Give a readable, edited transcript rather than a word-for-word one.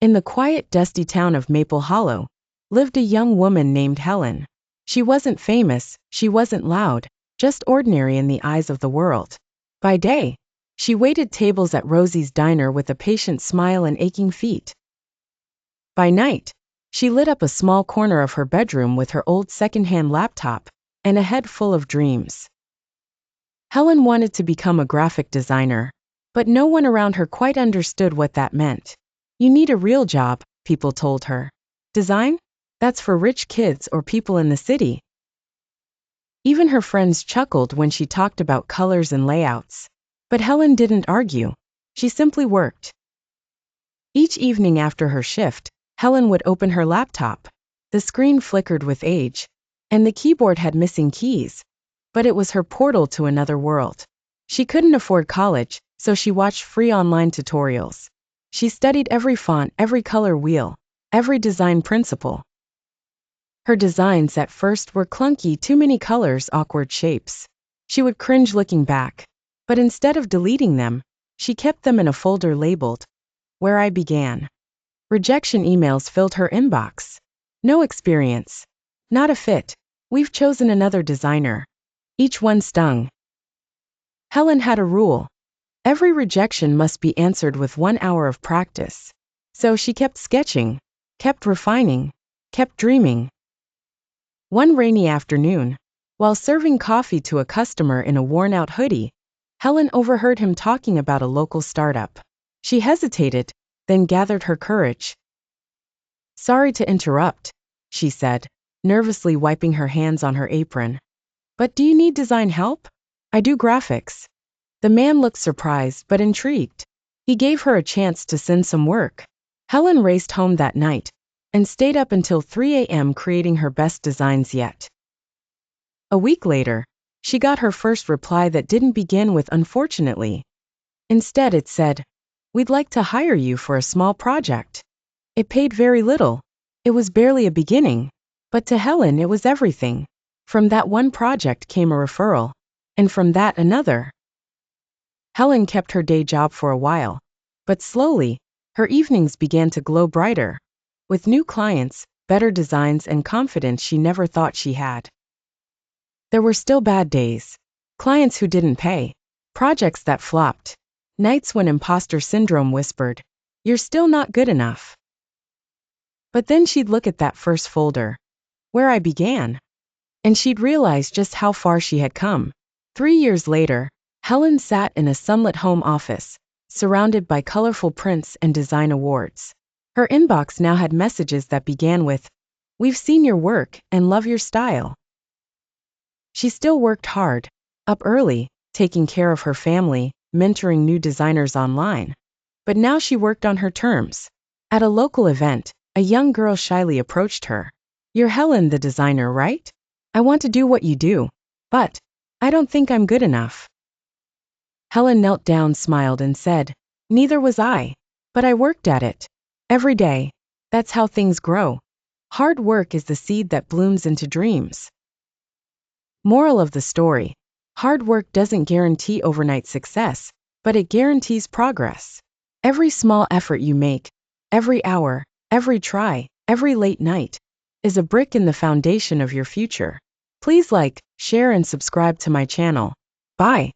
In the quiet, dusty town of Maple Hollow lived a young woman named Helen. She wasn't famous, she wasn't loud, just ordinary in the eyes of the world. By day, she waited tables at Rosie's diner with a patient smile and aching feet. By night, she lit up a small corner of her bedroom with her old secondhand laptop and a head full of dreams. Helen wanted to become a graphic designer, but no one around her quite understood what that meant. You need a real job, people told her. Design? That's for rich kids or people in the city. Even her friends chuckled when she talked about colors and layouts. But Helen didn't argue. She simply worked. Each evening after her shift, Helen would open her laptop. The screen flickered with age, and the keyboard had missing keys, but it was her portal to another world. She couldn't afford college, so she watched free online tutorials. She studied every font, every color wheel, every design principle. Her designs at first were clunky, too many colors, awkward shapes. She would cringe looking back, but instead of deleting them, she kept them in a folder labeled, "Where I Began." Rejection emails filled her inbox. No experience. Not a fit. We've chosen another designer. Each one stung. Helen had a rule. Every rejection must be answered with 1 hour of practice. So she kept sketching, kept refining, kept dreaming. One rainy afternoon, while serving coffee to a customer in a worn-out hoodie, Helen overheard him talking about a local startup. She hesitated, then gathered her courage. "Sorry to interrupt," she said, nervously wiping her hands on her apron. "But do you need design help? I do graphics." The man looked surprised but intrigued. He gave her a chance to send some work. Helen raced home that night and stayed up until 3 a.m. creating her best designs yet. A week later, she got her first reply that didn't begin with "unfortunately." Instead, it said, "We'd like to hire you for a small project." It paid very little. It was barely a beginning. But to Helen, it was everything. From that one project came a referral, and from that another. Helen kept her day job for a while, but slowly, her evenings began to glow brighter, with new clients, better designs, and confidence she never thought she had. There were still bad days, clients who didn't pay, projects that flopped, nights when imposter syndrome whispered, "You're still not good enough." But then she'd look at that first folder, "Where I Began," and she'd realize just how far she had come. 3 years later, Helen sat in a sunlit home office, surrounded by colorful prints and design awards. Her inbox now had messages that began with, "We've seen your work and love your style." She still worked hard, up early, taking care of her family, mentoring new designers online. But now she worked on her terms. At a local event, a young girl shyly approached her. "You're Helen, the designer, right? I want to do what you do, but I don't think I'm good enough." Helen knelt down, smiled, and said, "Neither was I. But I worked at it. Every day. That's how things grow. Hard work is the seed that blooms into dreams." Moral of the story: hard work doesn't guarantee overnight success, but it guarantees progress. Every small effort you make, every hour, every try, every late night, is a brick in the foundation of your future. Please like, share, and subscribe to my channel. Bye.